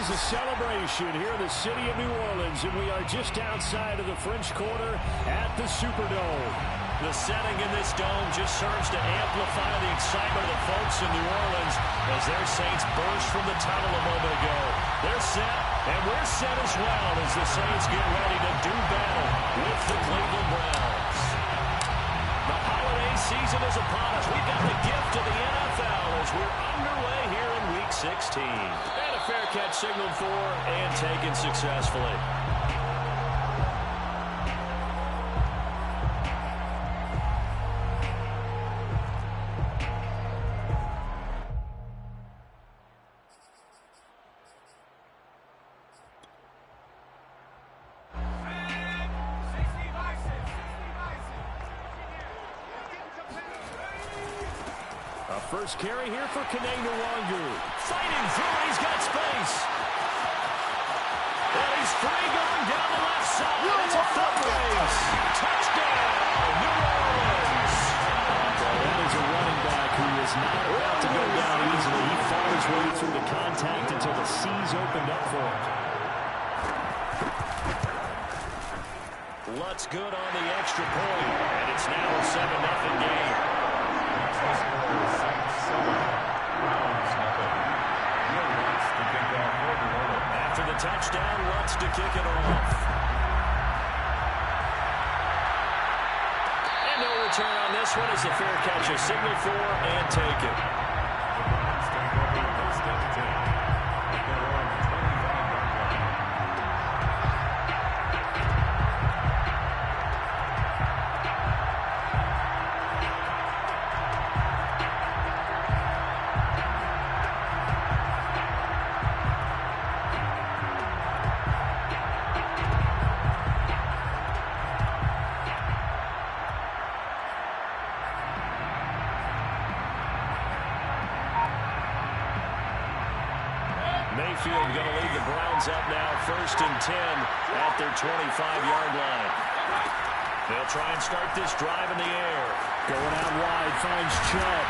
There's a celebration here in the city of New Orleans, and we are just outside of the French Quarter at the Superdome. The setting in this dome just serves to amplify the excitement of the folks in New Orleans as their Saints burst from the tunnel a moment ago. They're set, and we're set as well as the Saints get ready to do battle with the Cleveland Browns. The holiday season is upon us. We've got the gift of the NFL as we're underway here in Week 16. And a fair catch signaled for and taken successfully. First carry here for Kanenu-Wangu. Fighting through, he's got space. And he's free going down the left side. It's a foot race. Touchdown, New Orleans. Well, that is a running back who is not about to go down easily. He fought his way through the contact until the seas opened up for him. Lutz good on the extra point, and it's now a 7-0 game. After the touchdown, Lutz to kick it off. And no return on this one as the fair catch is signaled for and taken. Mayfield going to lead the Browns up now, 1st and 10 at their 25-yard line. They'll try and start this drive in the air. Going out wide, finds Chubb.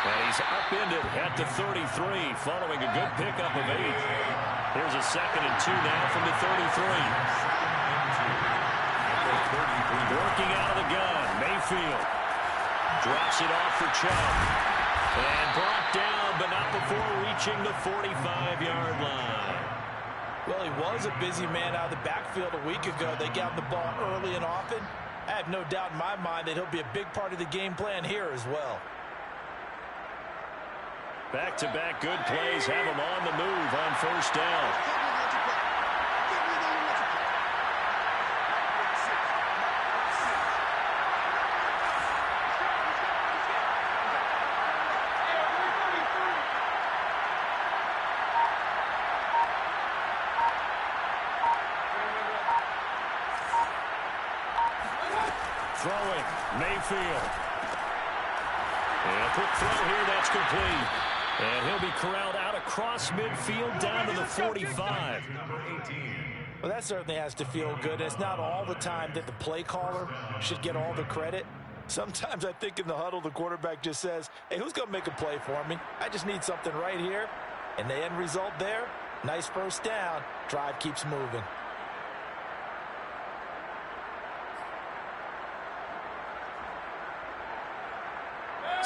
And he's upended at the 33, following a good pickup of 8. Here's a 2nd and 2 now from the 33. Working out of the gun, Mayfield. Drops it off for Chubb. And brought down, but not before reaching the 45-yard line. Well, he was a busy man out of the backfield a week ago. They got the ball early and often. I have no doubt in my mind that he'll be a big part of the game plan here as well. Back-to-back good plays have him on the move on 1st down. Throwing, Mayfield. And a quick throw here, that's complete. And he'll be corralled out across midfield down to the 45. Well, that certainly has to feel good. It's not all the time that the play caller should get all the credit. Sometimes I think in the huddle, the quarterback just says, hey, who's going to make a play for me? I just need something right here. And the end result there, nice 1st down. Drive keeps moving.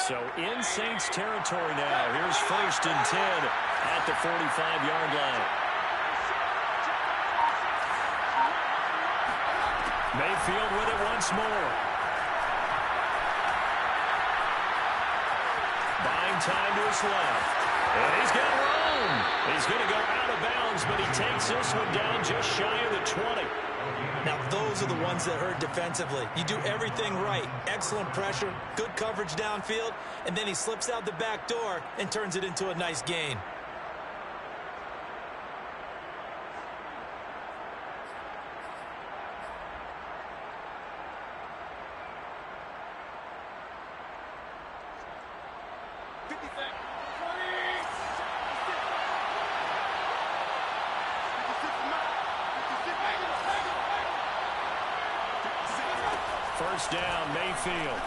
So in Saints territory now. Here's 1st and 10 at the 45-yard line. Mayfield with it once more. Buying time to his left. And he's got room. He's going to go out of bounds, but he takes this one down just shy of the 20. Now, those are the ones that hurt defensively. You do everything right. Excellent pressure, good coverage downfield, and then he slips out the back door and turns it into a nice gain. First down, Mayfield.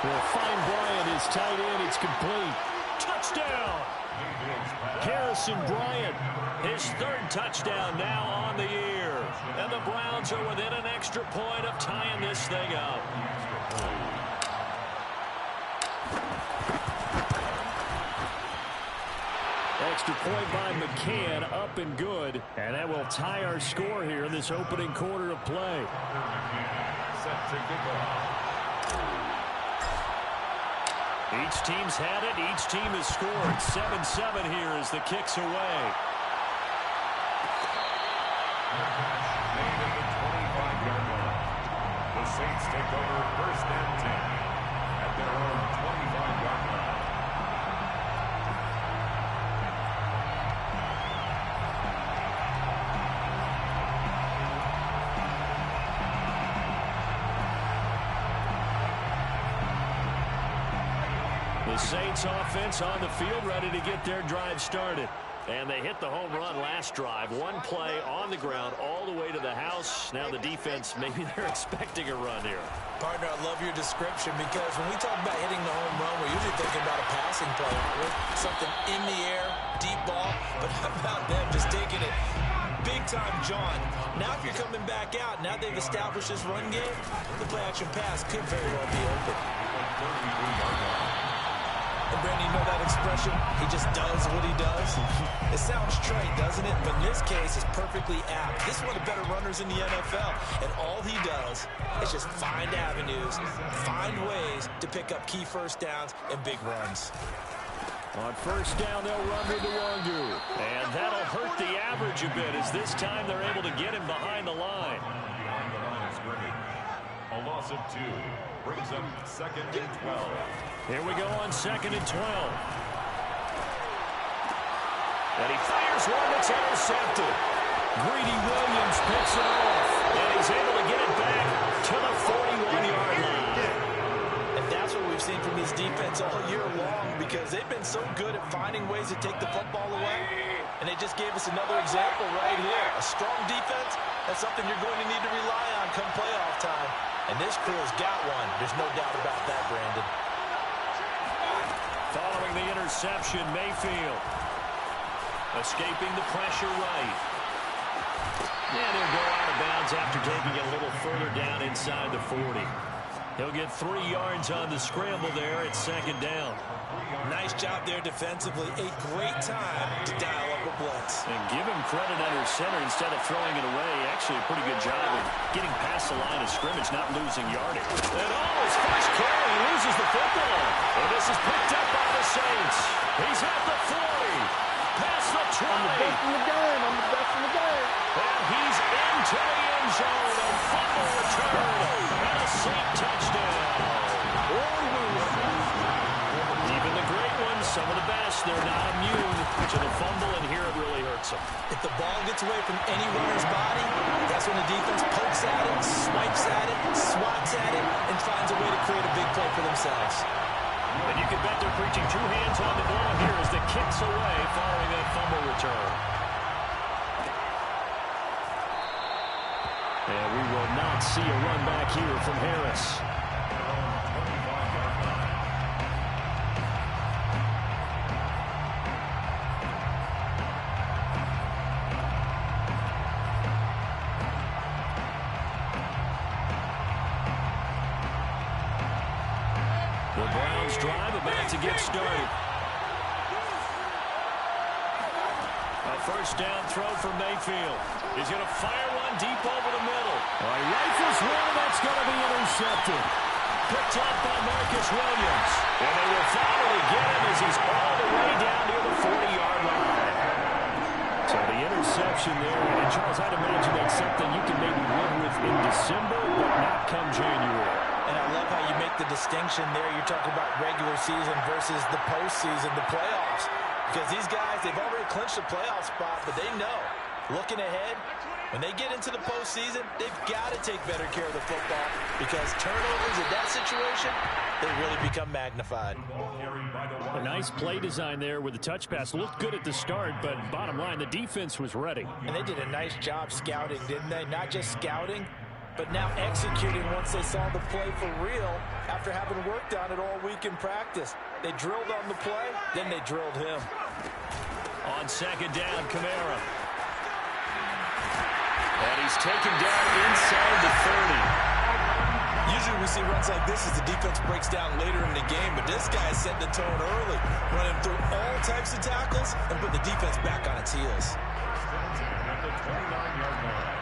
Will find Bryant, his tight end. It's complete. Touchdown, Harrison Bryant, his third touchdown now on the year. And the Browns are within an extra point of tying this thing up. Extra point by McCann, up and good. And that will tie our score here in this opening quarter of play. Set to kick off. Each team's had it. Each team has scored. 7-7 here as the kick's away. Made at the 25-yard line. The Saints take over 1st and 10 at their own 25-yard line. The Saints offense on the field ready to get their drive started. And they hit the home run last drive. One play on the ground all the way to the house. Now the defense, maybe they're expecting a run here. Partner, I love your description because when we talk about hitting the home run, we're usually thinking about a passing play, aren't we? Something in the air, deep ball. But how about them just taking it big time, John? Now if you're coming back out, now they've established this run game, the play-action pass could very well be open. And Brandon, you know that expression? He just does what he does. It sounds trite, doesn't it? But in this case, it's perfectly apt. This is one of the better runners in the NFL. And all he does is just find avenues, find ways to pick up key first downs and big runs. On first down, they'll run to Duangu. And that'll hurt the average a bit as this time they're able to get him behind the line. Behind the line of scrimmage. A loss of 2 brings up 2nd and 12. Here we go on 2nd and 12. And he fires one that's intercepted. Greedy Williams picks it off. And he's able to get it back to the 41-yard line. And that's what we've seen from this defense all year long because they've been so good at finding ways to take the football away. And they just gave us another example right here. A strong defense, that's something you're going to need to rely on come playoff time. And this crew's got one. There's no doubt about that, Brandon. Following the interception, Mayfield escaping the pressure right. And he'll go out of bounds after taking it a little further down inside the 40. He'll get 3 yards on the scramble there at 2nd down. Nice job there defensively. A great time to dial up a blitz. And give him credit under center instead of throwing it away. Actually, a pretty good job of getting past the line of scrimmage, not losing yardage. And his first carry, he loses the football. And this is picked up by the Saints. He's at the 40. Past the 20. I'm the best in the game. I'm the best in the game. And he's into the end zone. A fumble return. And a Saint touchdown. Even the great ones, some of the best, they're not immune to the fumble, and here it really hurts them. If the ball gets away from any runner's body, that's when the defense pokes at it, swipes at it, swats at it, and finds a way to create a big play for themselves. And you can bet they're preaching 2 hands on the ball here as the kick's away following that fumble return. And we will not see a run back here from Harris. The Browns drive about to get started. A first down throw for Mayfield. He's going to fire one deep over the middle. He rifles one, that's going to be intercepted. Picked up by Marcus Williams. And they will finally get him as he's all the way down near the 40-yard line. So the interception there, and Charles, I'd imagine that's something you can maybe live with in December, but not come January. And I love how you make the distinction there. You're talking about regular season versus the postseason, the playoffs. Because these guys, they've already clinched a playoff spot, but they know, looking ahead, when they get into the postseason, they've got to take better care of the football because turnovers in that situation, they really become magnified. A nice play design there with the touch pass. Looked good at the start, but bottom line, the defense was ready. And they did a nice job scouting, didn't they? Not just scouting, but now executing once they saw the play for real after having worked on it all week in practice. They drilled on the play, then they drilled him. On second down, Kamara. And he's taken down inside the 30. Usually we see runs like this as the defense breaks down later in the game, but this guy is setting the tone early, running through all types of tackles and put the defense back on its heels. At the 29-yard line.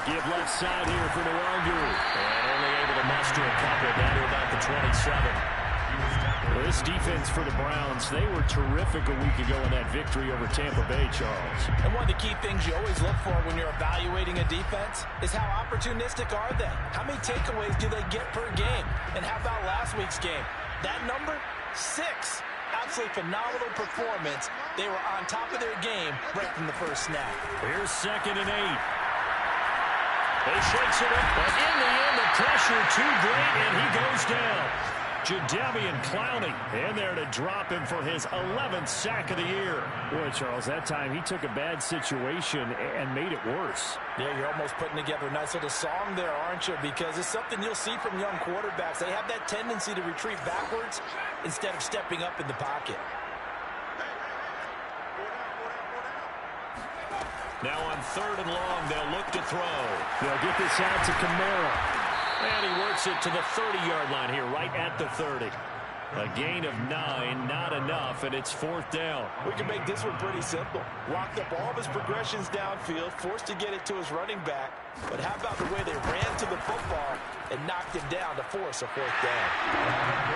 Give left side here for Nwangu. And only able to muster a couple down to about the 27. Well, this defense for the Browns, they were terrific a week ago in that victory over Tampa Bay, Charles. And one of the key things you always look for when you're evaluating a defense is how opportunistic are they? How many takeaways do they get per game? And how about last week's game? That number? 6. Absolutely phenomenal performance. They were on top of their game right from the first snap. Here's 2nd and 8. He shakes it up, but in the end, the pressure too great, and he goes down. Jadeveon Clowney in there to drop him for his 11th sack of the year. Boy, Charles, that time he took a bad situation and made it worse. Yeah, you're almost putting together a nice little song there, aren't you? Because it's something you'll see from young quarterbacks. They have that tendency to retreat backwards instead of stepping up in the pocket. Now on 3rd and long, they'll look to throw. They'll get this out to Kamara. And he works it to the 30-yard line here, right at the 30. A gain of 9, not enough, and it's 4th down. We can make this one pretty simple. Walked up all of his progressions downfield, forced to get it to his running back. But how about the way they ran to the football and knocked him down to force a 4th down?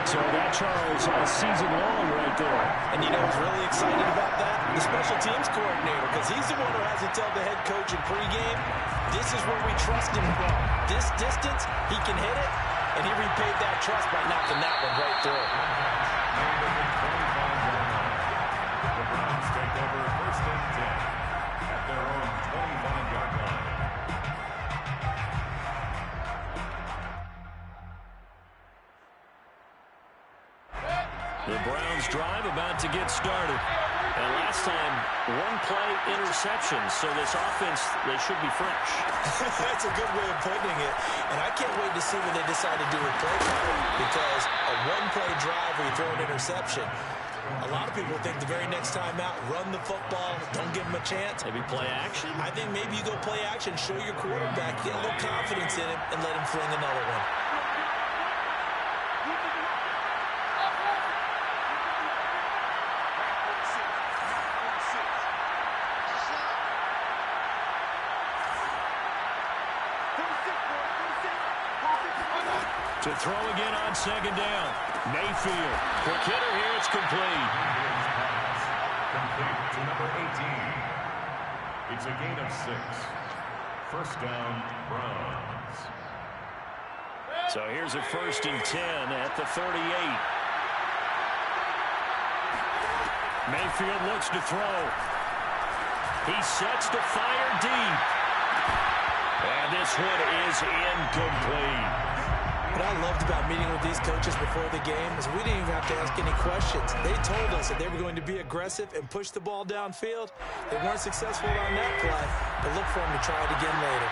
So that, Charles, all season long right there. And you know who's really excited about that? The special teams coordinator, because he's the one who has to tell the head coach in pregame, this is where we trust him from. This distance, he can hit it, and he repaid that trust by knocking that one right through. The Browns take over 1st and 10 at their own 25-yard line. The Browns drive about to get started. And last time, 1-play interception, so this offense, they should be fresh. That's a good way of putting it. And I can't wait to see what they decide to do with play calling, because a 1-play drive where you throw an interception, a lot of people think the very next time out, run the football, don't give them a chance. Maybe play action? I think maybe you go play action, show your quarterback, get a little confidence in him, and let him fling another one. To throw again on 2nd down. Mayfield. Quick hitter here. It's complete. Complete to number 18. It's a gain of 6. 1st down, Browns. So here's a 1st and 10 at the 38. Mayfield looks to throw. He sets to fire deep. And this one is incomplete. What I loved about meeting with these coaches before the game is we didn't even have to ask any questions. They told us that they were going to be aggressive and push the ball downfield. They weren't successful on that play, but look for them to try it again later.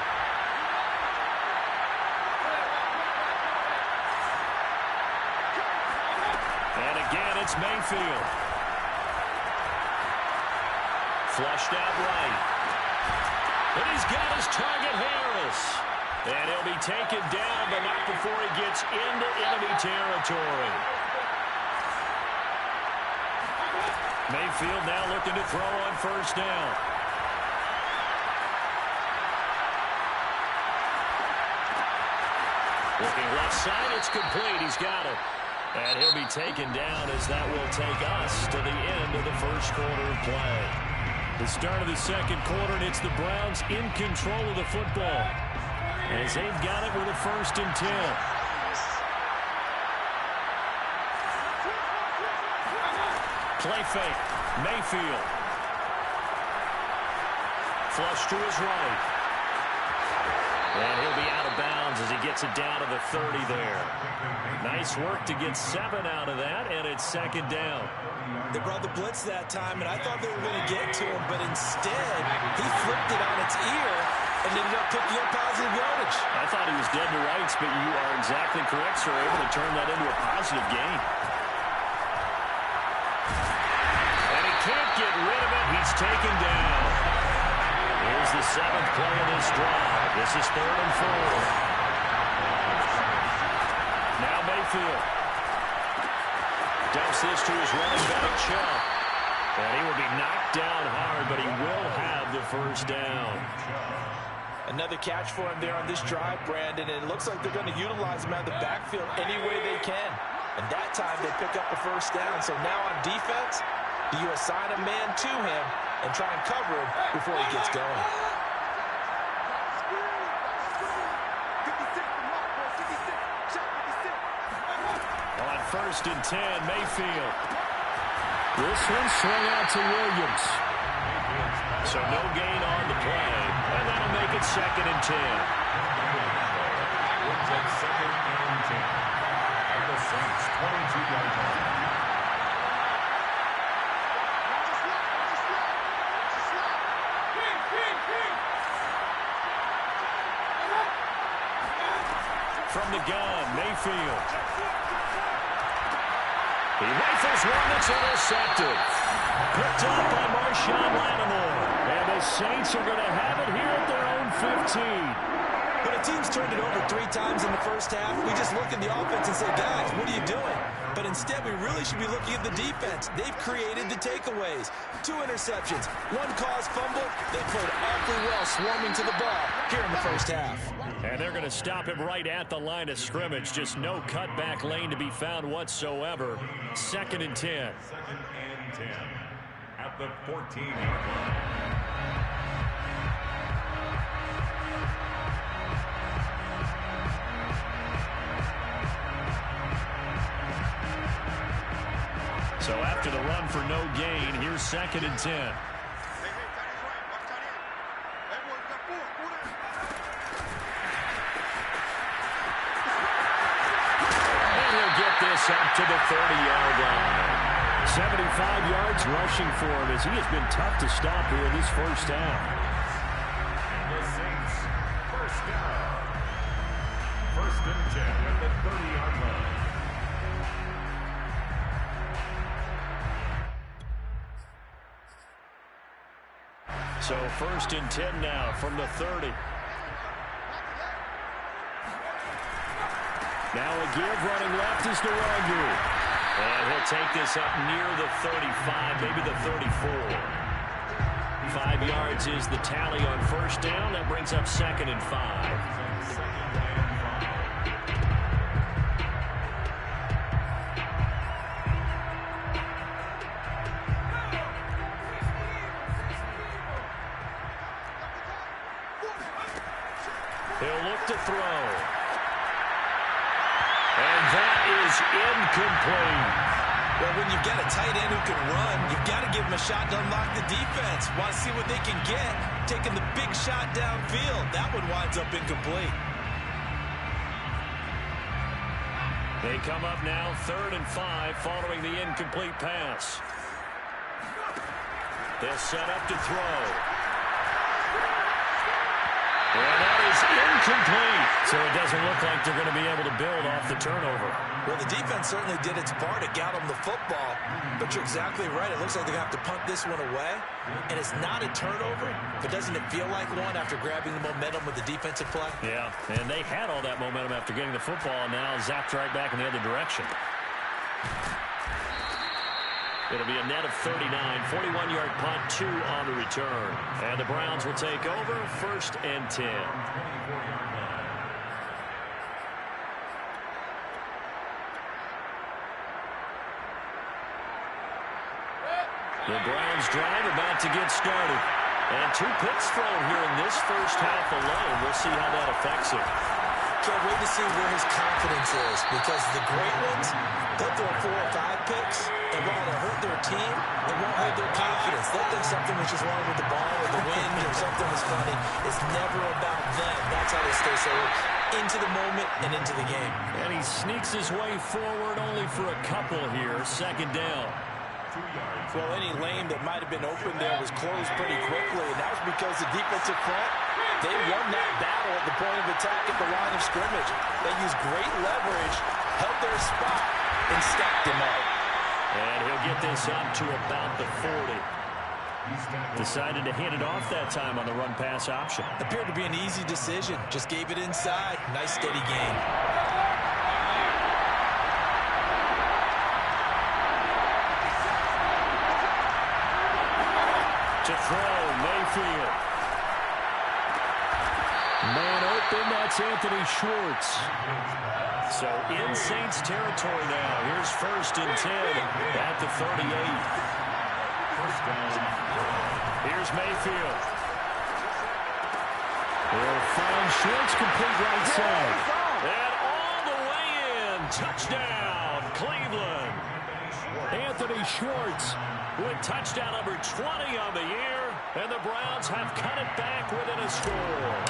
And again, it's Mayfield. Flushed out right. And he's got his target, Harris. And he'll be taken down, but not before he gets into enemy territory. Mayfield now looking to throw on 1st down. Looking left side, it's complete. He's got it. And he'll be taken down as that will take us to the end of the 1st quarter of play. The start of the 2nd quarter, and it's the Browns in control of the football, as they've got it with a 1st and 10. Play fake. Mayfield. Flush to his right. And he'll be out of bounds as he gets it down to the 30 there. Nice work to get 7 out of that, and it's 2nd down. They brought the blitz that time, and I thought they were going to get to him, but instead, he flipped it on its ear and ended up picking up positive yardage. I thought he was dead to rights, but you are exactly correct, sir. Able to turn that into a positive gain. He's taken down. Here's the 7th play of this drive. This is 3rd and 4. Now Mayfield dumps this to his running back, Chubb. And he will be knocked down hard, but he will have the first down. Another catch for him there on this drive, Brandon, and it looks like they're going to utilize him out of the backfield any way they can. And that time they pick up the first down. So now on defense, do you assign a man to him and try and cover him before he gets going? On 1st and 10, Mayfield. This one swung out to Williams. So no gain on the play, and that'll make it 2nd and 10. Brings up 2nd and 10 at the Saints' 22-yard line. From the gun, Mayfield. He rifles one that's intercepted. Picked up by Marshawn Lattimore. And the Saints are going to have it here at their own 15. When a team's turned it over 3 times in the first half, we just look at the offense and say, guys, what are you doing? But instead, we really should be looking at the defense. They've created the takeaways. 2 interceptions, 1 caused fumble. They played awfully well swarming to the ball here in the first half. And they're going to stop him right at the line of scrimmage. Just no cutback lane to be found whatsoever. 2nd and 10. 2nd and 10 at the 14-yard line. So after the run for no gain, here's 2nd and 10. And he'll get this up to the 30-yard line. 75 yards rushing for him as he has been tough to stop here in this first half. And the Saints, first down. 1st and 10 at the 30-yard line. So 1st and 10 now from the 30. Now a give running left is Nwogu. And he'll take this up near the 35, maybe the 34. 5 yards is the tally on 1st down. That brings up 2nd and 5. He'll look to throw. And that is incomplete. Well, when you get a tight end who can run, you've got to give him a shot to unlock the defense. Want to see what they can get. Taking the big shot downfield. That one winds up incomplete. They come up now 3rd and 5 following the incomplete pass. They'll set up to throw. And that is incomplete. So it doesn't look like they're going to be able to build off the turnover. Well, the defense certainly did its part to get them the football. But you're exactly right. It looks like they're going to have to punt this one away. And it's not a turnover, but doesn't it feel like one after grabbing the momentum with the defensive play? Yeah, and they had all that momentum after getting the football, and now zapped right back in the other direction. It'll be a net of 39, 41-yard punt, 2 on the return. And the Browns will take over 1st and 10. The Browns drive about to get started. And 2 picks thrown here in this first half alone. We'll see how that affects him. Can't wait to see where his confidence is, because the great ones, they'll throw 4 or 5 picks, and while it'll hurt their team, it won't hurt their confidence. They'll think something was just wrong with the ball or the wind or something was funny. It's never about them. That's how they stay so into the moment and into the game. And he sneaks his way forward only for a couple here. 2nd down. Well, any lane that might have been open there was closed pretty quickly, and that was because the defensive front, they won that battle at the point of attack at the line of scrimmage. They used great leverage, held their spot, and stacked him up. And he'll get this up to about the 40. Decided to hand it off that time on the run-pass option. Appeared to be an easy decision. Just gave it inside. Nice, steady gain. To throw, Mayfield. Man open, that's Anthony Schwartz. So in Saints territory now. Here's 1st and 10 at the 38. Here's Mayfield. They'll find Schwartz, complete right side. And all the way in. Touchdown, Cleveland. Anthony Schwartz with touchdown number 20 on the year. And the Browns have cut it back within a score.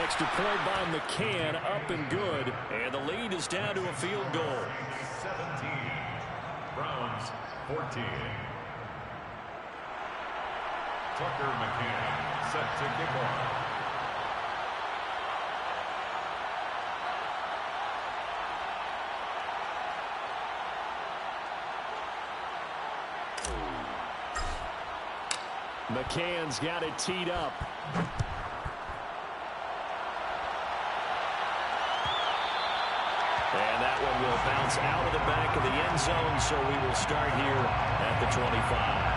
Extra point by McCann, up and good. And the lead is down to a field goal. 17. Browns 14. Tucker McCann set to kick off. McCann's got it teed up. And that one will bounce out of the back of the end zone, so we will start here at the 25.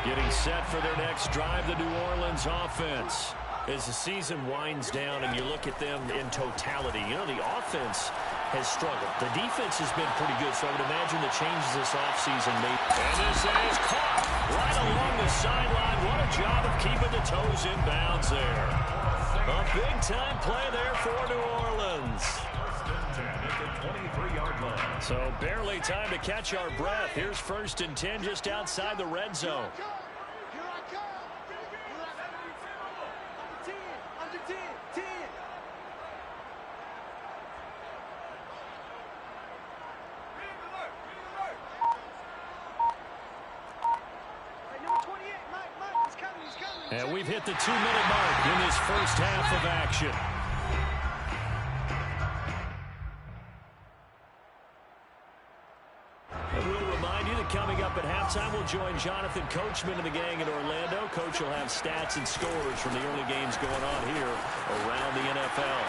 Getting set for their next drive, the New Orleans offense. As the season winds down and you look at them in totality, you know, the offense has struggled. The defense has been pretty good, so I would imagine the changes this offseason made. And this is caught right along the sideline. What a job of keeping the toes in bounds there. A big-time play there for New Orleans. So barely time to catch our breath. Here's 1st and 10 just outside the red zone. And we've hit the 2-minute mark in this first half of action. And we'll remind you that coming up at halftime, we'll join Jonathan Coachman and the gang in Orlando. Coach will have stats and scores from the early games going on here around the NFL.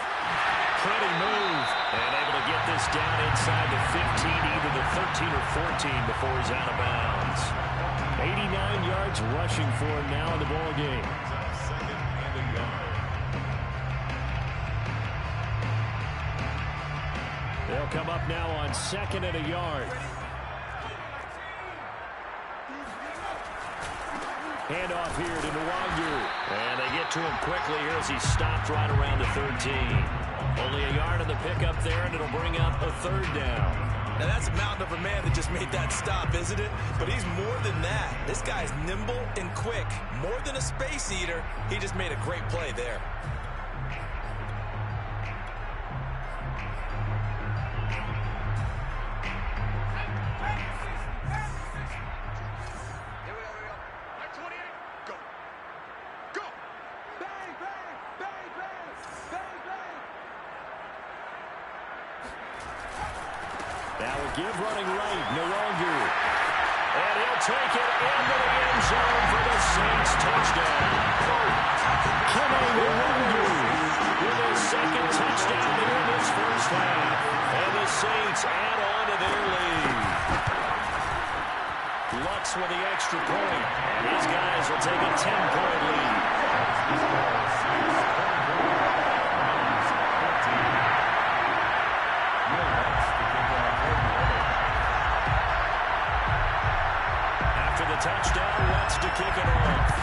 Pretty move. And able to get this down inside the 15, either the 13 or 14 before he's out of bounds. 89 yards rushing for him now in the ball game. They'll come up now on 2nd and a yard. Handoff here to Nwangu. And they get to him quickly here as he stopped right around the 13. Only a yard on the pickup there, and it'll bring up a 3rd down. Now, that's a mountain of a man that just made that stop, isn't it? But he's more than that. This guy's nimble and quick. More than a space eater, he just made a great play there. That will give running right, Nwangu. And he'll take it into the end zone for the Saints touchdown. Kenny Nwangu with his 2nd touchdown here in this first half. And the Saints add on to their lead. Lux with the extra point. And these guys will take a 10-point lead. Touchdown, Lutz to kick it off.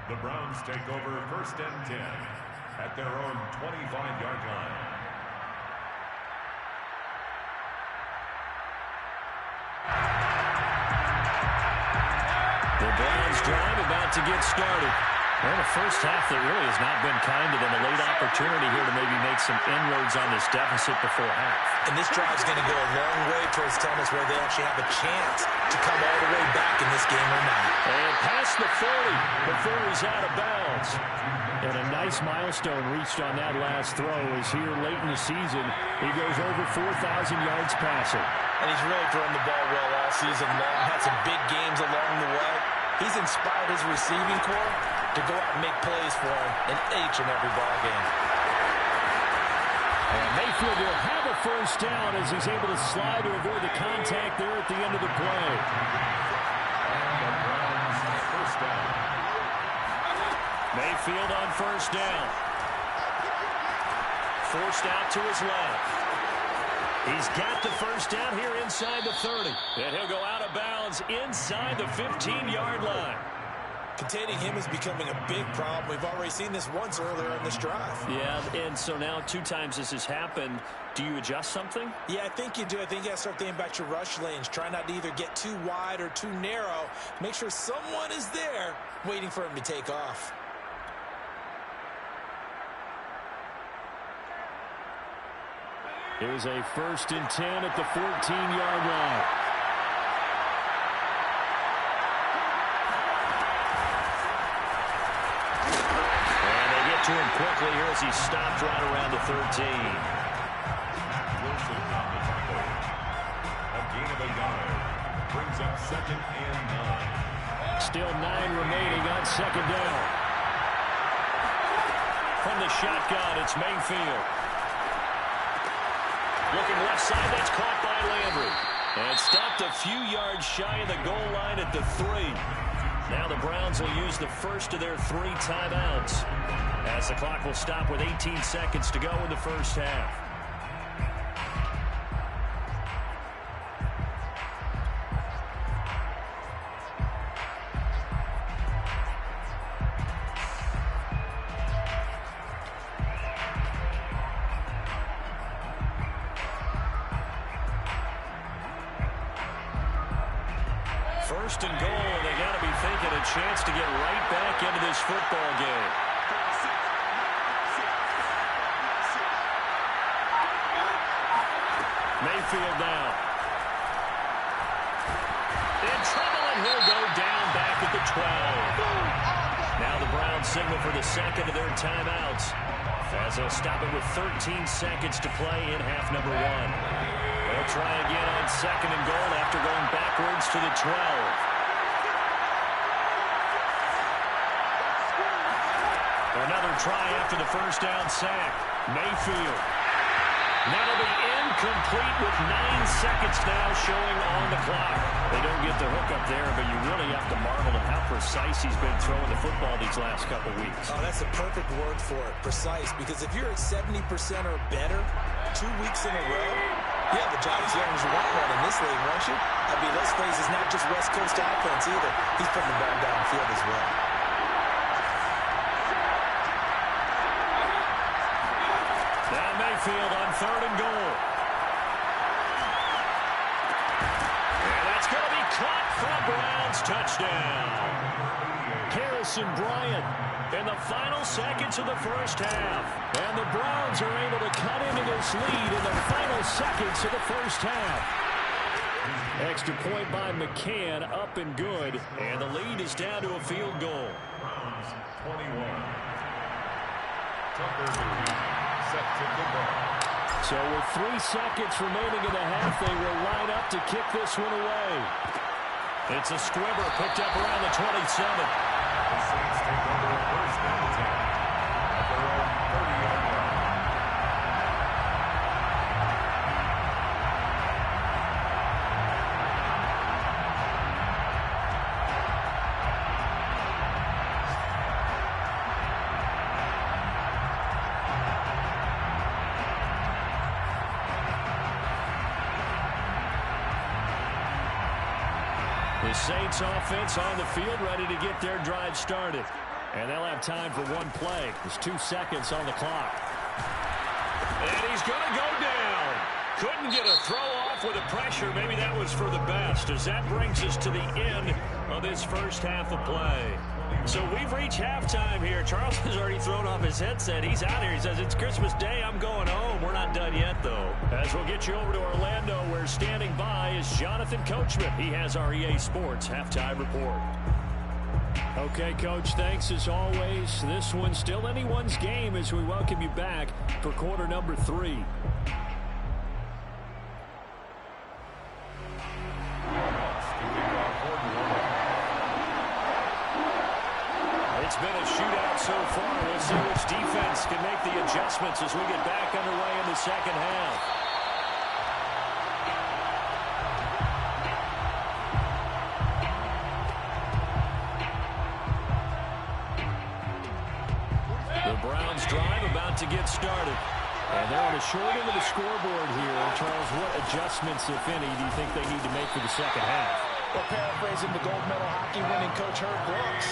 The Browns take over 1st and 10 at their own 25-yard line. The Browns drive about to get started. Well, the first half there really has not been kind to them. A late opportunity here to maybe make some inroads on this deficit before half. And this drive's going to go a long way towards telling us whether they actually have a chance to come all the way back in this game or not. And past the 40 before he's out of bounds. And a nice milestone reached on that last throw as here late in the season, he goes over 4,000 yards passing. And he's really thrown the ball well all season long. Had some big games along the way. He's inspired his receiving corps to go out and make plays for him in each and every ball game. And Mayfield will have a first down as he's able to slide to avoid the contact there at the end of the play. And the Browns first down. Mayfield on first down. Forced out to his left. He's got the first down here inside the 30. And he'll go out of bounds inside the 15-yard line. Containing him is becoming a big problem. We've already seen this once earlier in this drive. Yeah, and so now 2 times this has happened. Do you adjust something? Yeah, I think you do. I think you got to start thinking about your rush lanes. Try not to either get too wide or too narrow. Make sure someone is there waiting for him to take off. Here's a 1st and 10 at the 14-yard line. And they get to him quickly here as he stopped right around the 13. Wilson on the tackle. A gain of a yard. Brings up 2nd and 9. Still 9 remaining on 2nd down. From the shotgun, it's Mayfield. Looking left side, that's caught by Landry. And stopped a few yards shy of the goal line at the 3. Now the Browns will use the first of their 3 timeouts, as the clock will stop with 18 seconds to go in the first half. First and goal, and they got to be thinking a chance to get right back into this football game. Mayfield now. In trouble, and he'll go down back at the 12. Now the Browns signal for the second of their timeouts, as they'll stop it with 13 seconds to play in half number 1. They'll try again on 2nd and goal after going backwards to the 12. Another try after the first down sack. Mayfield. That'll be incomplete with 9 seconds now showing on the clock. They don't get the hook up there, but you really have to marvel at how precise he's been throwing the football these last couple weeks. Oh, that's a perfect word for it, precise, because if you're at 70% or better 2 weeks in a row, yeah, the job as long as you want one in this league, won't you? I mean, let's face it, it's not just West Coast offense either. He's putting the ball downfield as well. Now Mayfield on 3rd and goal. And that's going to be caught for a Browns touchdown. Harrison Bryant in the final seconds of the first half. And the Browns are able to cut into this lead in the final seconds of the first half. Extra point by McCann, up and good. And the lead is down to a field goal. Browns 21. Tucker set to the ball. So with 3 seconds remaining in the half, they will line up to kick this one away. It's a squibber picked up around the 27. The Saints take over 1st and 10 at their own 30-yard line. The Saints offense on the field ready to get their drive started. And they'll have time for 1 play. There's 2 seconds on the clock. And he's going to go down. Couldn't get a throw off with the pressure. Maybe that was for the best, as that brings us to the end of this first half of play. So we've reached halftime here. Charles has already thrown off his headset. He's out here. He says, it's Christmas Day. I'm going home. We're not done yet, though. As we'll get you over to Orlando, where standing by is Jonathan Coachman. He has our EA Sports halftime report. Okay, Coach, thanks as always. This one's still anyone's game as we welcome you back for quarter number 3. It's been a shootout so far. We'll see which defense can make the adjustments as we get back underway in the second half. The Browns drive about to get started. And they're on the short end of the scoreboard here. Charles, what adjustments, if any, do you think they need to make for the second half? Well, paraphrasing the gold medal hockey winning coach Herb Brooks,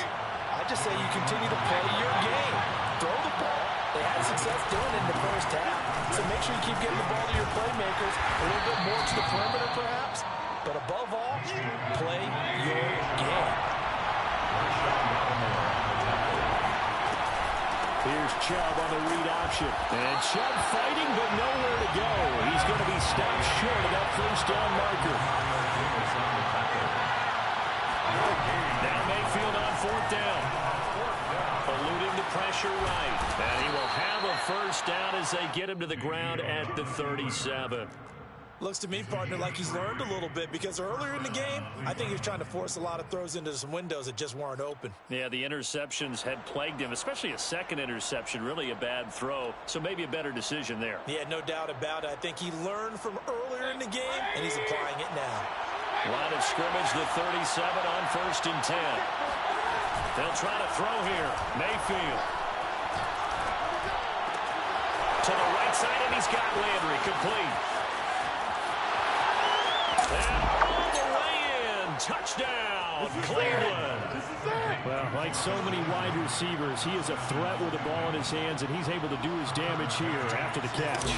I just say you continue to play your game. Throw the ball. They had success doing it in the first half. So make sure you keep getting the ball to your playmakers, a little bit more to the perimeter perhaps. But above all, play your game. Here's Chubb on the read option. And Chubb fighting, but nowhere to go. He's going to be stopped short of that first down marker. Now Mayfield on fourth down. Eluding the pressure right. And he will have a first down as they get him to the ground at the 37. Looks to me, partner, like he's learned a little bit, because earlier in the game, I think he was trying to force a lot of throws into some windows that just weren't open. Yeah, the interceptions had plagued him, especially a second interception, really a bad throw. So maybe a better decision there. Yeah, no doubt about it. I think he learned from earlier in the game, and he's applying it now. Line of scrimmage, the 37 on 1st and 10. They'll try to throw here. Mayfield. To the right side, and he's got Landry complete. And all the way in. Touchdown, Cleveland. Well, like so many wide receivers, he is a threat with the ball in his hands, and he's able to do his damage here after the catch.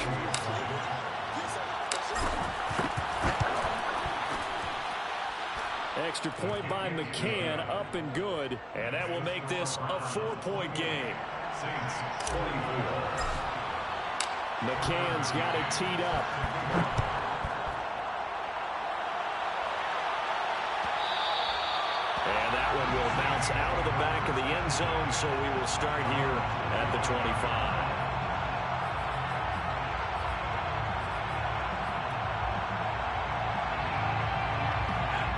Extra point by McCann, up and good. And that will make this a 4-point game. McCann's got it teed up. And that one will bounce out of the back of the end zone, so we will start here at the 25.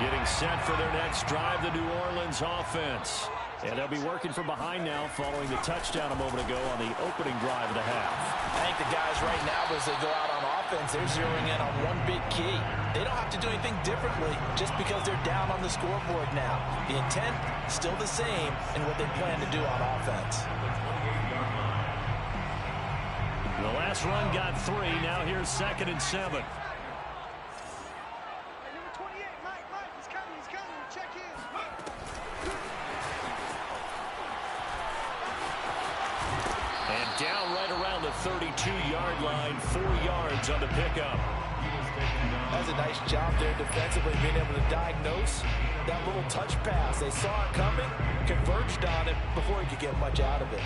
Getting set for their next drive, the New Orleans offense. And they'll be working from behind now following the touchdown a moment ago on the opening drive of the half. I think the guys right now, as they go out on offense, they're zeroing in on one big key. They don't have to do anything differently just because they're down on the scoreboard now. The intent, still the same in what they plan to do on offense. The last run got 3. Now here's 2nd and 7. Down right around the 32-yard line, 4 yards on the pickup. That's a nice job there defensively, being able to diagnose that little touch pass. They saw it coming, converged on it before he could get much out of it.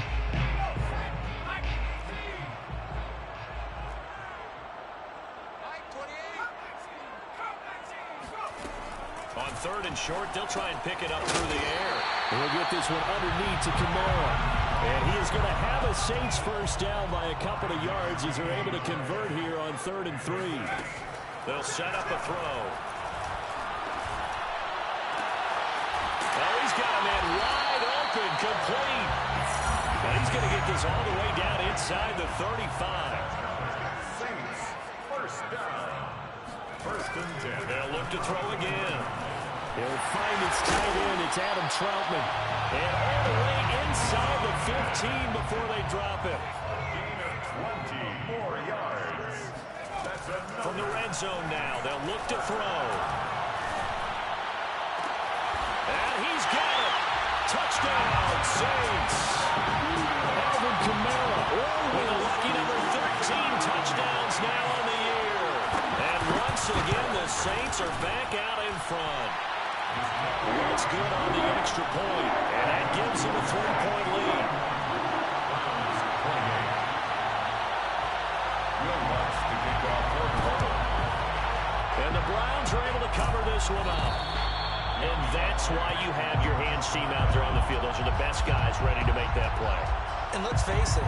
On 3rd and short, they'll try and pick it up through the air. We'll get this one underneath to Kamara. And he is going to have a Saints first down by a couple of yards as they're able to convert here on 3rd and 3. They'll set up a throw. Oh, he's got a man wide open, complete. And he's going to get this all the way down inside the 35. Saints, first down. 1st and 10. They'll look to throw again. He'll find its tight end. It's Adam Troutman. And all the way inside the 15 before they drop it. Gain of 20 more yards. That's enough. From the red zone now, they'll look to throw. And he's got it. Touchdown, Saints. Alvin Kamara with a lucky number 13 touchdowns now on the year. Saints are back out in front. Well, it's good on the extra point, and that gives them a 3-point lead. And the Browns are able to cover this one up. And that's why you have your hands team out there on the field. Those are the best guys ready to make that play. And let's face it,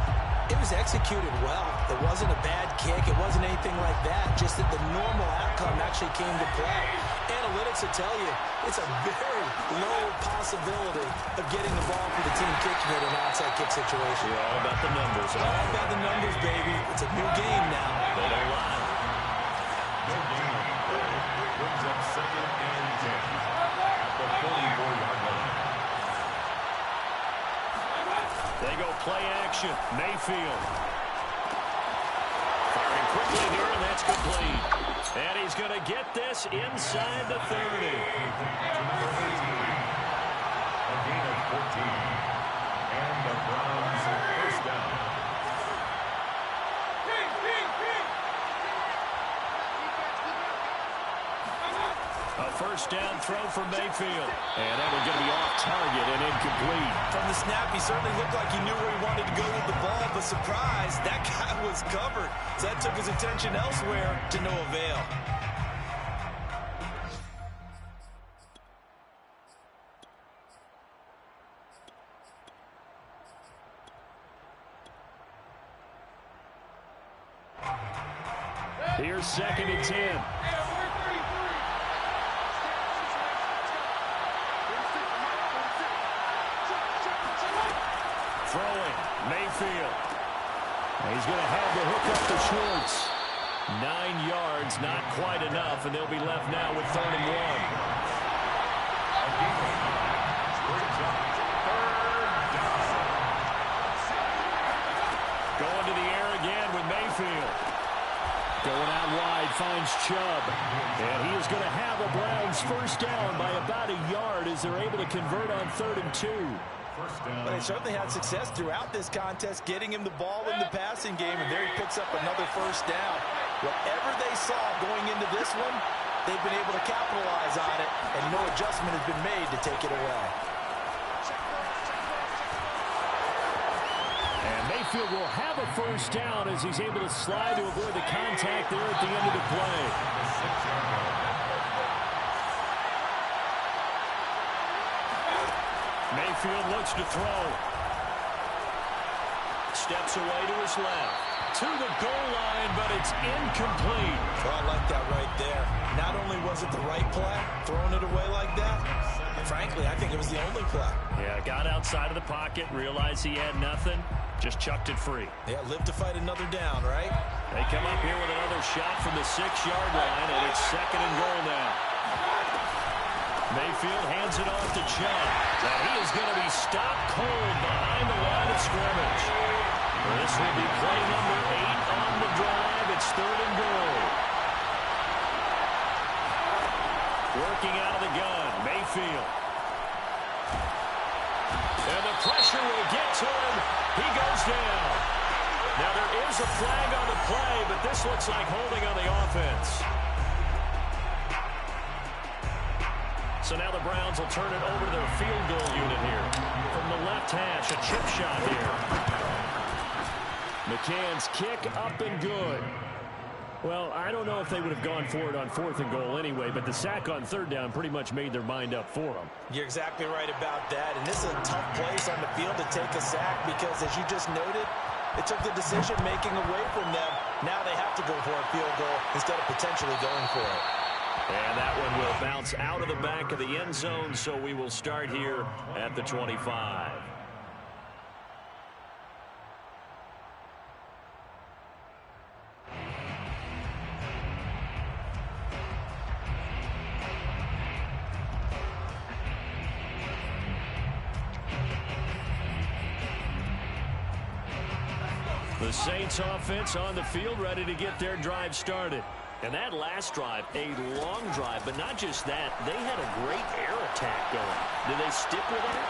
it was executed well. It wasn't a bad kick. It wasn't anything like that. Just that the normal outcome actually came to play. Analytics will tell you it's a very low possibility of getting the ball for the team kicking it in an onside kick situation. You're all about the numbers. All about the numbers, baby. It's a new game now. They don't lie. Brings up 2nd and 10 at the 44-yard line. They go play action. Mayfield. Firing quickly here, and that's complete. And he's going to get this inside the 30. A gain of 14. And the Browns first down. A first down throw from Mayfield. And that one's going to be off target and incomplete. From the snap, he certainly looked like he knew where he wanted to go with the ball, but surprise, that guy was covered. So that took his attention elsewhere to no avail. Here's 2nd and 10. Throwing, Mayfield. He's going to have the hook up to Schwartz. 9 yards, not quite enough, and they'll be left now with 3rd and 1. Going to the air again with Mayfield. Going out wide, finds Chubb. And he is going to have the Browns first down by about a yard as they're able to convert on 3rd and 2. But they certainly had success throughout this contest, getting him the ball in the passing game, and there he picks up another first down. Whatever they saw going into this one, they've been able to capitalize on it, and no adjustment has been made to take it away. And Mayfield will have a first down as he's able to slide to avoid the contact there at the end of the play. Mayfield looks to throw. Steps away to his left. To the goal line, but it's incomplete. Oh, I like that right there. Not only was it the right play, throwing it away like that, frankly, I think it was the only play. Yeah, got outside of the pocket, realized he had nothing, just chucked it free. Yeah, live to fight another down, right? They come up here with another shot from the 6-yard line, and it's 2nd and goal now. Mayfield hands it off to Chubb. And he is going to be stopped cold behind the line of scrimmage. This will be play number 8 on the drive. It's 3rd and goal. Working out of the gun, Mayfield. And the pressure will get to him. He goes down. Now there is a flag on the play, but this looks like holding on the offense. So now the Browns will turn it over to their field goal unit here. From the left hash, a chip shot here. McCann's kick up and good. Well, I don't know if they would have gone for it on 4th and goal anyway, but the sack on 3rd down pretty much made their mind up for them. You're exactly right about that, and this is a tough place on the field to take a sack because, as you just noted, it took the decision-making away from them. Now they have to go for a field goal instead of potentially going for it. And that one will bounce out of the back of the end zone, so we will start here at the 25. The Saints offense on the field ready to get their drive started. And that last drive, a long drive, but not just that. They had a great air attack going. Did they stick with it?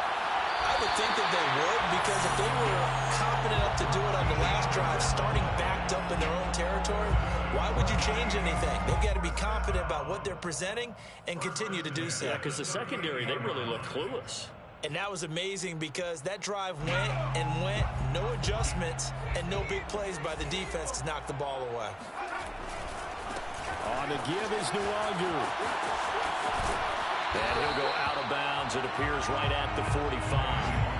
I would think that they would, because if they were confident enough to do it on the last drive, starting backed up in their own territory, why would you change anything? They've got to be confident about what they're presenting and continue to do so. Yeah, because the secondary, they really look clueless. And that was amazing because that drive went and went, no adjustments, and no big plays by the defense to knock the ball away. On the give is Nwangu. And he'll go out of bounds, it appears, right at the 45.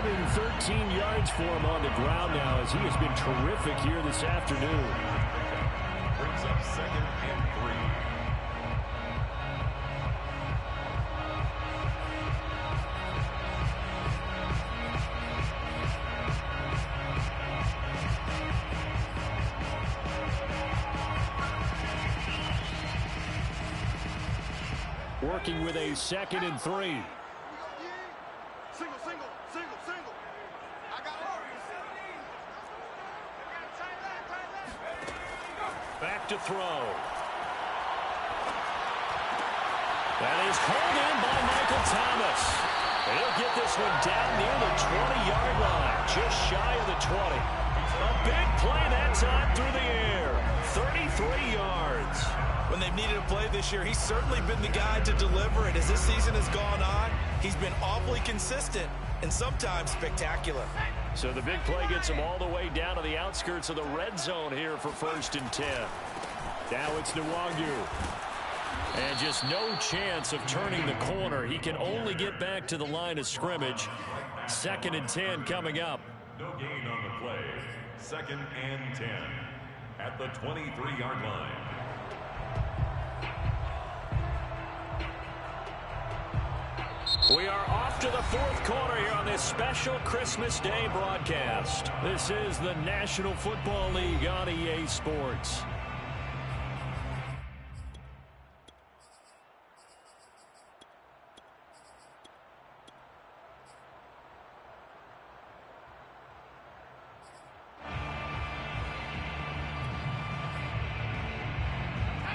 113 yards for him on the ground now, as he has been terrific here this afternoon. Brings up 2nd and 3. Working with a 2nd and 3. Single. I got it. Back to throw. That is called in by Michael Thomas. He'll get this one down near the 20-yard line, just shy of the 20. A big play that time through the air. 33 yards. When they've needed a play this year, he's certainly been the guy to deliver it. As this season has gone on, he's been awfully consistent and sometimes spectacular. So the big play gets him all the way down to the outskirts of the red zone here for 1st and 10. Now it's Nwangu. And just no chance of turning the corner. He can only get back to the line of scrimmage. 2nd and 10 coming up. No gain on the play. 2nd and 10 at the 23-yard line. We are off to the 4th quarter here on this special Christmas Day broadcast. This is the National Football League on EA Sports.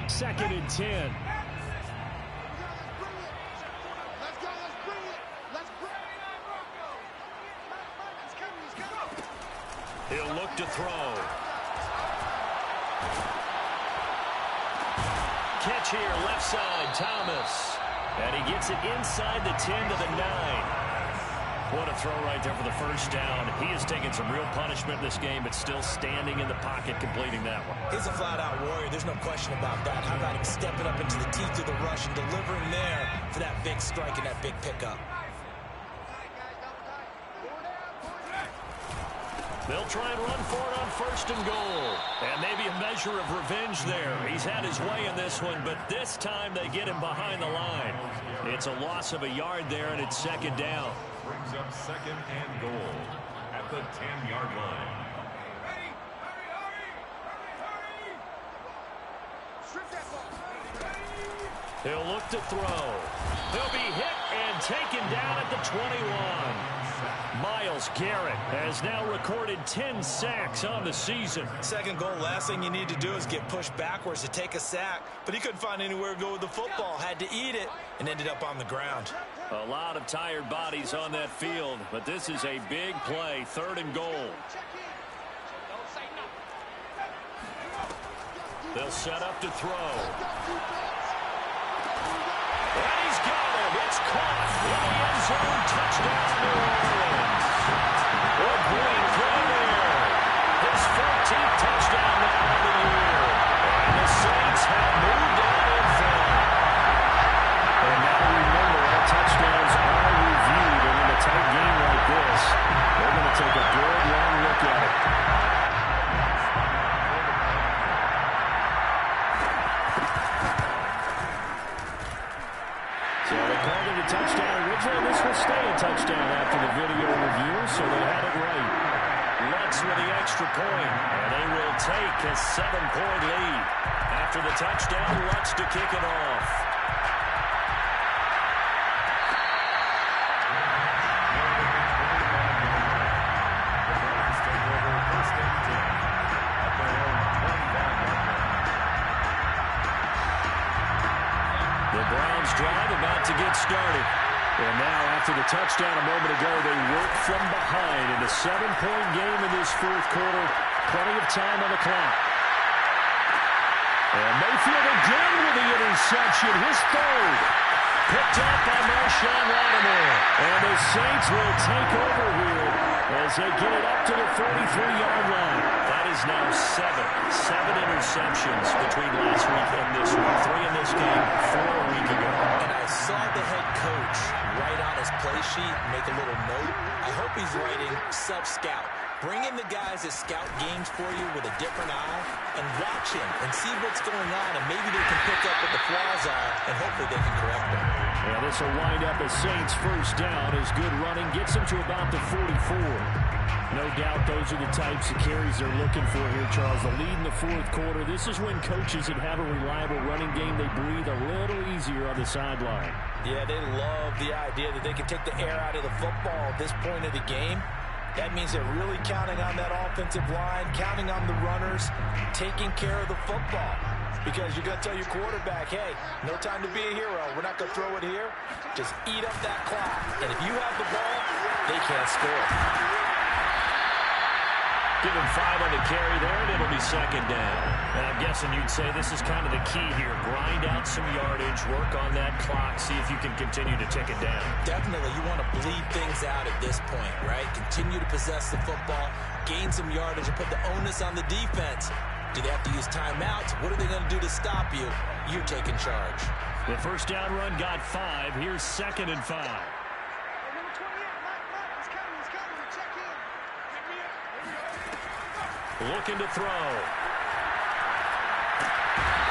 Second and 10. He'll look to throw. Catch here, left side, Thomas. And he gets it inside the 10 to the 9. What a throw right there for the first down. He has taken some real punishment in this game, but still standing in the pocket, completing that one. He's a flat-out warrior. There's no question about that. How about him stepping up into the teeth of the rush and delivering there for that big strike and that big pickup? They'll try and run for it on 1st and goal. And maybe a measure of revenge there. He's had his way in this one, but this time they get him behind the line. It's a loss of a yard there, and it's 2nd down. Brings up 2nd and goal at the 10-yard line. He'll look to throw. He'll be hit and taken down at the 21. Myles Garrett has now recorded 10 sacks on the season. 2nd goal, last thing you need to do is get pushed backwards to take a sack. But he couldn't find anywhere to go with the football. Had to eat it and ended up on the ground. A lot of tired bodies on that field, but this is a big play, 3rd and goal. They'll set up to throw. And he's got him. It's caught in the end zone. Touchdown, New Orleans. A great play there. His 14th touchdown now of the year. And the Saints have moved on in front. And now remember, our touchdowns are reviewed. And in a tight game like this, they're going to take a good long look at it. So they called it a touchdown originally. This will stay a touchdown after the video review, so they had it right. Lutz with the extra point, and they will take a 7-point lead. After the touchdown, Lutz to kick it off. The Browns drive about to get started. And now, after the touchdown a moment ago, they work from behind in a 7-point game in this fourth quarter. Plenty of time on the clock. And Mayfield again with the interception, his third. Picked up by Marshawn Lattimore. And the Saints will take over here as they get it up to the 43-yard line. That is now seven interceptions between last week and this week. 3 in this game, 4 a week ago. And I saw the head coach write on his play sheet, make a little note. I hope he's writing self-scout. Bring in the guys that scout games for you with a different eye and watch him and see what's going on, and maybe they can pick up what the flaws are, and hopefully they can correct them. Well, this will wind up a Saints first down as good running gets them to about the 44. No doubt those are the types of carries they're looking for here, Charles. The lead in the fourth quarter. This is when coaches that have a reliable running game, they breathe a little easier on the sideline. Yeah, they love the idea that they can take the air out of the football at this point of the game. That means they're really counting on that offensive line, counting on the runners, taking care of the football. Because you're going to tell your quarterback, hey, no time to be a hero. We're not going to throw it here. Just eat up that clock. And if you have the ball, they can't score. Give him 5 on the carry there, and it'll be second down. And I'm guessing you'd say this is kind of the key here. Grind out some yardage, work on that clock, see if you can continue to tick it down. Definitely, you want to bleed things out at this point, right? Continue to possess the football, gain some yardage, and put the onus on the defense. Do they have to use timeouts? What are they going to do to stop you? You're taking charge. The first down run got 5. Here's 2nd and 5. Looking to throw.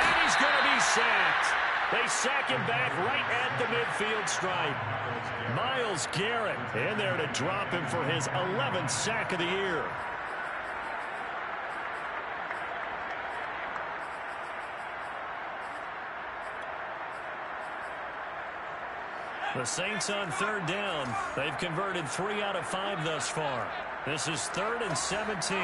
And he's going to be sacked. They sack him back right at the midfield stripe. Myles Garrett in there to drop him for his 11th sack of the year. The Saints on 3rd down. They've converted 3 out of 5 thus far. This is 3rd and 17.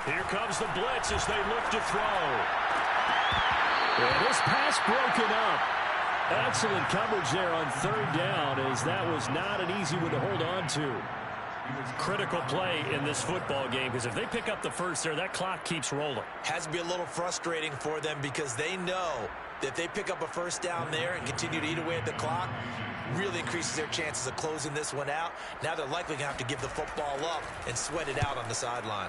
Here comes the blitz as they look to throw. And this pass broken up. Excellent coverage there on 3rd down, as that was not an easy one to hold on to. Critical play in this football game, because if they pick up the first there, that clock keeps rolling. Has to be a little frustrating for them because they know that if they pick up a first down there and continue to eat away at the clock, really increases their chances of closing this one out. Now they're likely going to have to give the football up and sweat it out on the sideline.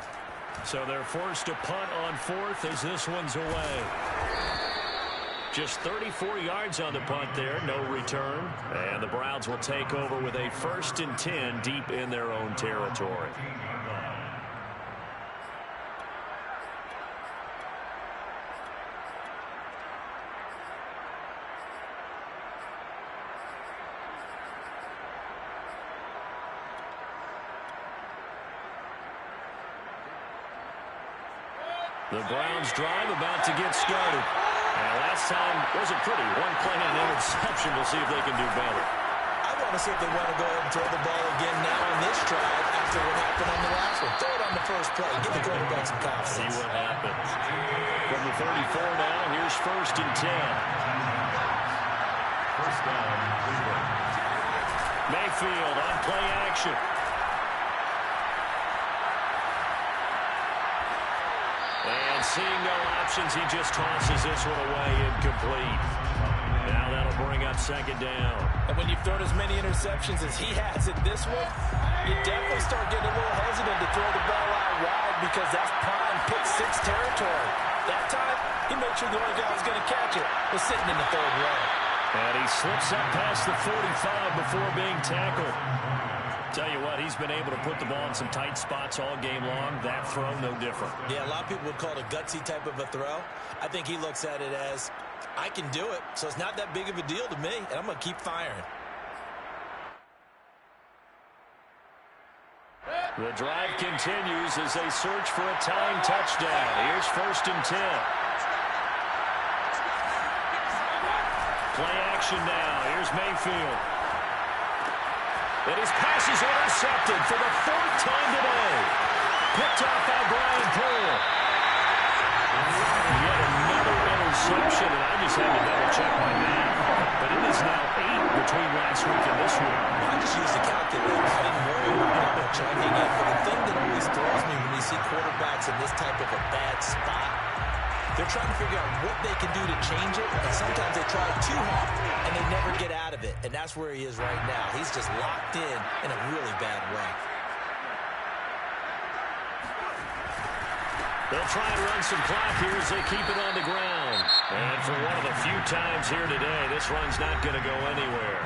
So they're forced to punt on 4th as this one's away. Just 34 yards on the punt there, no return. And the Browns will take over with a 1st and 10 deep in their own territory. The Browns drive about to get started. And last time wasn't pretty. 1 play and interception. We'll see if they can do better. I want to see if they want to go ahead and throw the ball again now on this drive after what happened on the last one. Throw it on the first play. Give the quarterback some confidence. See what happens. From the 34 now, here's 1st and 10. First down, Cleveland. Mayfield on play action. And seeing no options, he just tosses this one away incomplete. Now that'll bring up 2nd down. And when you've thrown as many interceptions as he has in this one, you definitely start getting a little hesitant to throw the ball out wide because that's prime pick-6 territory. That time, he made sure the only guy who was going to catch it was sitting in the 3rd row. And he slips up past the 45 before being tackled. Tell you what, he's been able to put the ball in some tight spots all game long. That throw, no different. Yeah, a lot of people would call it a gutsy type of a throw. I think he looks at it as, I can do it, so it's not that big of a deal to me, and I'm going to keep firing. The drive continues as they search for a tying touchdown. Here's 1st and 10. Play action now. Here's Mayfield. And his pass is intercepted for the 4th time today. Picked off by Brian Poole. just had to double-check my math, but it is now 8 between last week and this week. I just used the calculator. I didn't worry about double checking it. But the thing that always throws me when you see quarterbacks in this type of a bad spot, they're trying to figure out what they can do to change it, and sometimes they try too hard, and they never get out of it. And that's where he is right now. He's just locked in a really bad way. They'll try and run some clock here as they keep it on the ground. And for one of the few times here today, this run's not going to go anywhere.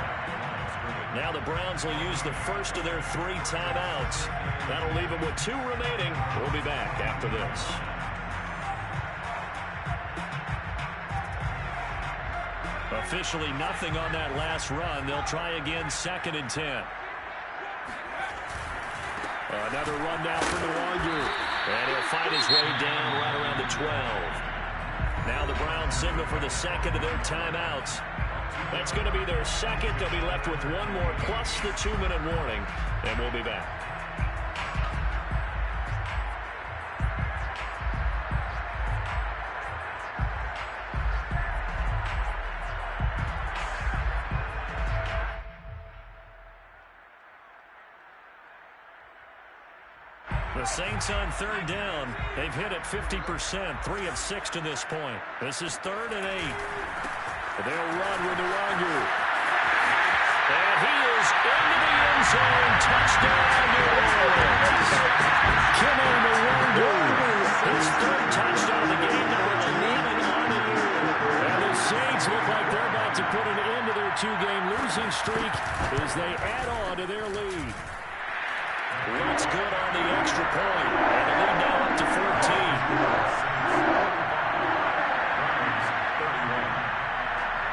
Now the Browns will use the first of their 3 timeouts. That'll leave them with 2 remaining. We'll be back after this. Officially nothing on that last run. They'll try again, 2nd and 10. Another run now for Nwangu. And he'll find his way down right around the 12. Now the Browns signal for the second of their timeouts. That's going to be their second. They'll be left with 1 more plus the 2-minute warning. And we'll be back. The Saints on 3rd down. They've hit it 50%, 3 of 6 to this point. This is 3rd and 8. They'll run with Nwangu. And he is into the end zone. Touchdown, New Orleans. Kimo Nwangu. His 3rd touchdown of the game, number 11 on the year. And the Saints look like they're about to put an end to their 2-game losing streak as they add on to their lead. That's good on the extra point. And the lead now up to 14.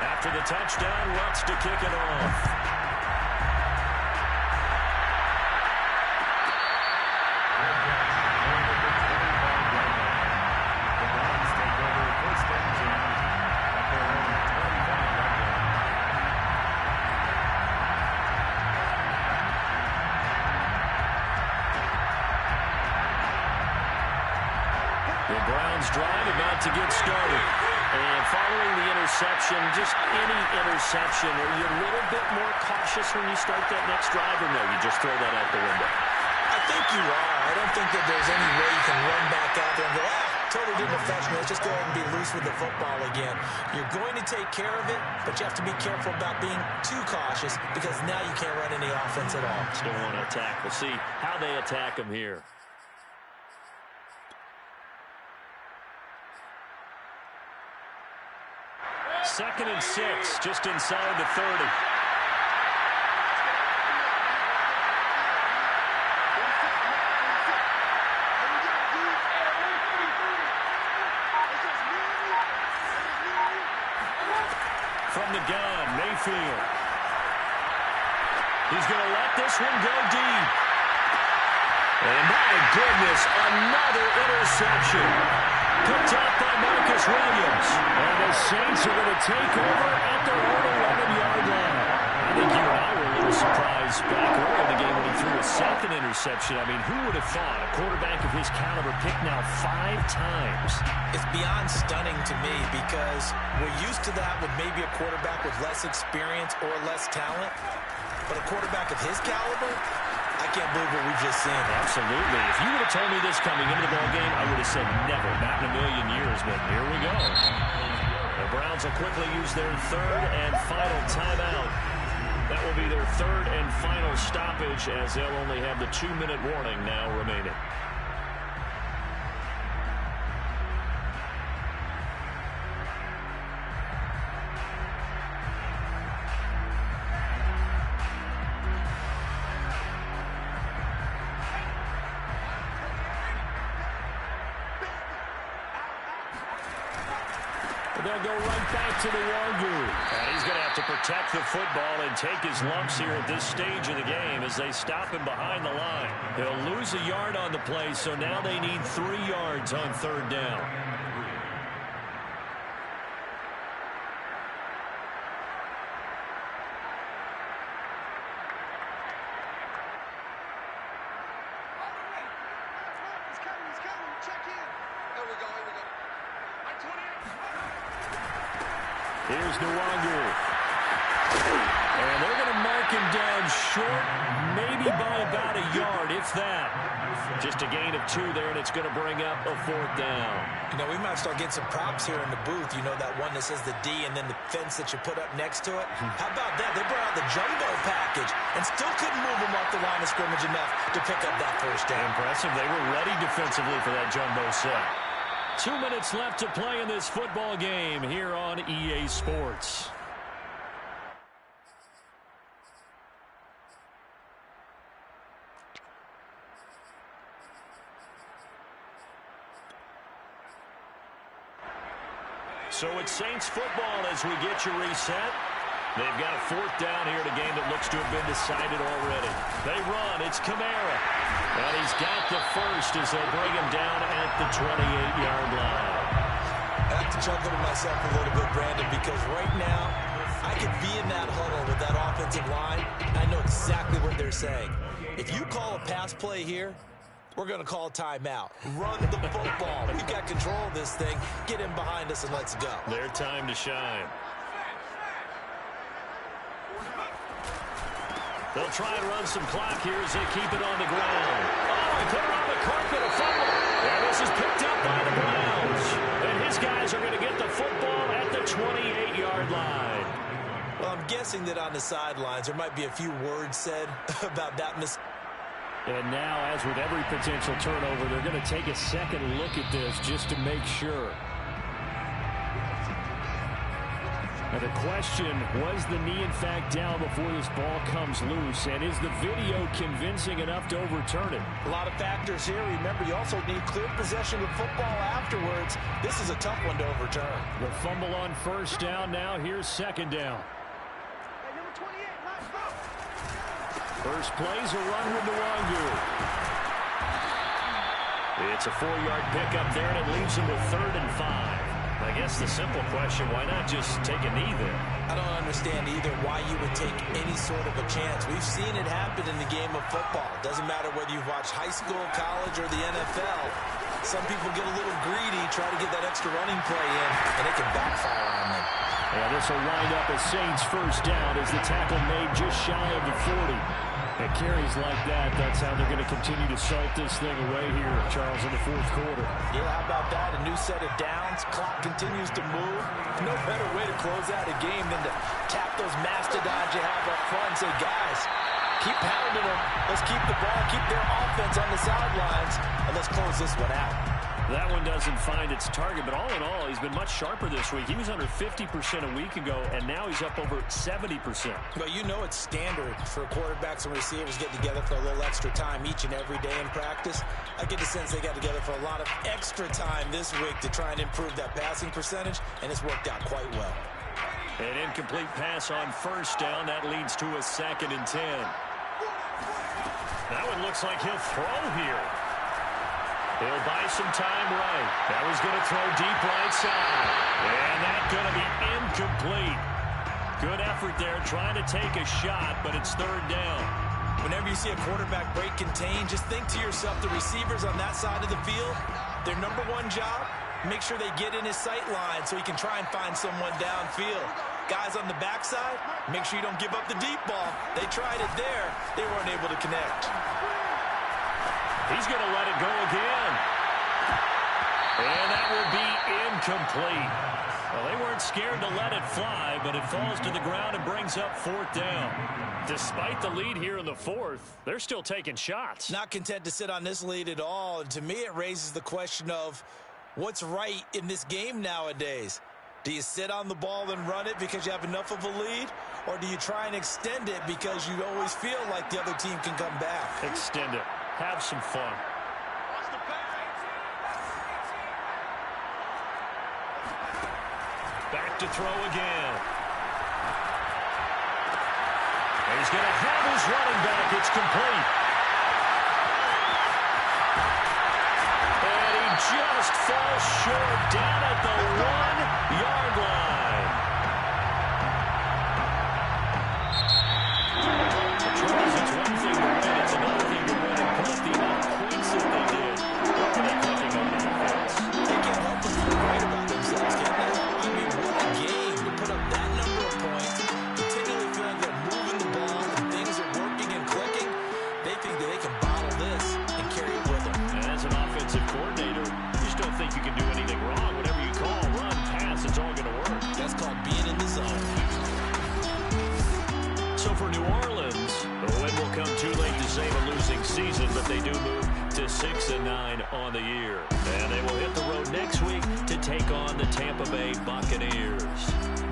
After the touchdown, Lutz to kick it off. Drive about to get started. And following the interception, just any interception, are you a little bit more cautious when you start that next drive, or no, you just throw that out the window? I think you are. I don't think that there's any way you can run back out there and go, totally didn't affect me. Let's just go ahead and be loose with the football again. You're going to take care of it, but you have to be careful about being too cautious because now you can't run any offense at all. Still want to attack. We'll see how they attack him here. Second and 6, just inside the 30. From the gun, Mayfield. He's going to let this one go deep. And my goodness, another interception. Picked up by Marcus Williams. And the Saints are going to take over at their own 11-yard line. I think you and I were a little surprised back early in the game when he threw a 2nd interception. I mean, who would have thought a quarterback of his caliber picked now 5 times? It's beyond stunning to me because we're used to that with maybe a quarterback with less experience or less talent. But a quarterback of his caliber, I can't believe what we've just seen. Absolutely. If you would have told me this coming into the ballgame, I would have said never, not in a million years, but here we go. The Browns will quickly use their 3rd and final timeout. That will be their 3rd and final stoppage as they'll only have the 2-minute warning now remaining. They'll go right back to the Nwangu. And he's going to have to protect the football and take his lumps here at this stage of the game as they stop him behind the line. They'll lose a yard on the play, so now they need 3 yards on 3rd down. Here's Nwangu. And they're going to mark him down short, maybe by about a yard, if that. Just a gain of 2 there, and it's going to bring up a 4th down. You know, we might start getting some props here in the booth. You know, that one that says the D and then the fence that you put up next to it? How about that? They brought out the jumbo package and still couldn't move them off the line of scrimmage enough to pick up that 1st down. Impressive. They were ready defensively for that jumbo set. 2 minutes left to play in this football game here on EA Sports. So it's Saints football as we get you reset. They've got a 4th down here in a game that looks to have been decided already. They run. It's Kamara. And he's got the first as they bring him down at the 28-yard line. I have to chuckle to myself a little bit, Brandon, because right now I could be in that huddle with that offensive line. I know exactly what they're saying. If you call a pass play here, we're going to call timeout. Run the football. We've got control of this thing. Get in behind us and let's go. Their time to shine. They'll try and run some clock here as they keep it on the ground. Oh, he put it on the carpet, a fumble. And this is picked up by the Browns. And his guys are going to get the football at the 28-yard line. Well, I'm guessing that on the sidelines there might be a few words said about that mistake. And now, as with every potential turnover, they're going to take a second look at this just to make sure. And the question, was the knee in fact down before this ball comes loose? And is the video convincing enough to overturn it? A lot of factors here. Remember, you also need clear possession of football afterwards. This is a tough one to overturn. The fumble on 1st down. Now here's 2nd down. First play's a run with Nwangu. It's a 4-yard pickup there, and it leaves him with 3rd and 5. I guess the simple question, why not just take a knee there? I don't understand either why you would take any sort of a chance. We've seen it happen in the game of football. Doesn't matter whether you've watched high school, college, or the NFL. Some people get a little greedy, try to get that extra running play in, and it can backfire on them. And this will wind up as Saints 1st down as the tackle made just shy of the 40. At carries like that, that's how they're going to continue to salt this thing away here, Charles, in the 4th quarter. Yeah, how about that? A new set of downs. Clock continues to move. No better way to close out a game than to tap those mastodons you have up front and say, guys, keep pounding them. Let's keep the ball, keep their offense on the sidelines, and let's close this one out. That one doesn't find its target, but all in all, he's been much sharper this week. He was under 50% a week ago, and now he's up over 70%. Well, you know it's standard for quarterbacks and receivers getting together for a little extra time each and every day in practice. I get the sense they got together for a lot of extra time this week to try and improve that passing percentage, and it's worked out quite well. An incomplete pass on 1st down. That leads to a 2nd and 10. That one looks like he'll throw here. He'll buy some time right. That was going to throw deep right side. And that's going to be incomplete. Good effort there trying to take a shot, but it's 3rd down. Whenever you see a quarterback break contain, just think to yourself, the receivers on that side of the field, their number one job, make sure they get in his sight line so he can try and find someone downfield. Guys on the backside, make sure you don't give up the deep ball. They tried it there. They weren't able to connect. He's going to let it go again. And that will be incomplete. Well, they weren't scared to let it fly, but it falls to the ground and brings up 4th down. Despite the lead here in the 4th, they're still taking shots. Not content to sit on this lead at all. And to me, it raises the question of what's right in this game nowadays. Do you sit on the ball and run it because you have enough of a lead? Or do you try and extend it because you always feel like the other team can come back? Extend it. Have some fun. Back to throw again. And he's going to have his running back. It's complete. And he just falls short down at the 1-yard line. Charles, it's one thing to win. It's another thing to win and put up the amount of points that they did. What were they thinking on defense? They can't help but feel great about themselves, can they? I mean, what a game to put up 5-9 on the year. And they will hit the road next week to take on the Tampa Bay Buccaneers.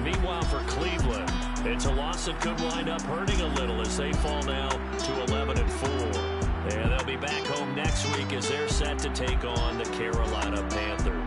Meanwhile, for Cleveland, it's a loss that could wind up hurting a little as they fall now to 11-4. And they'll be back home next week as they're set to take on the Carolina Panthers.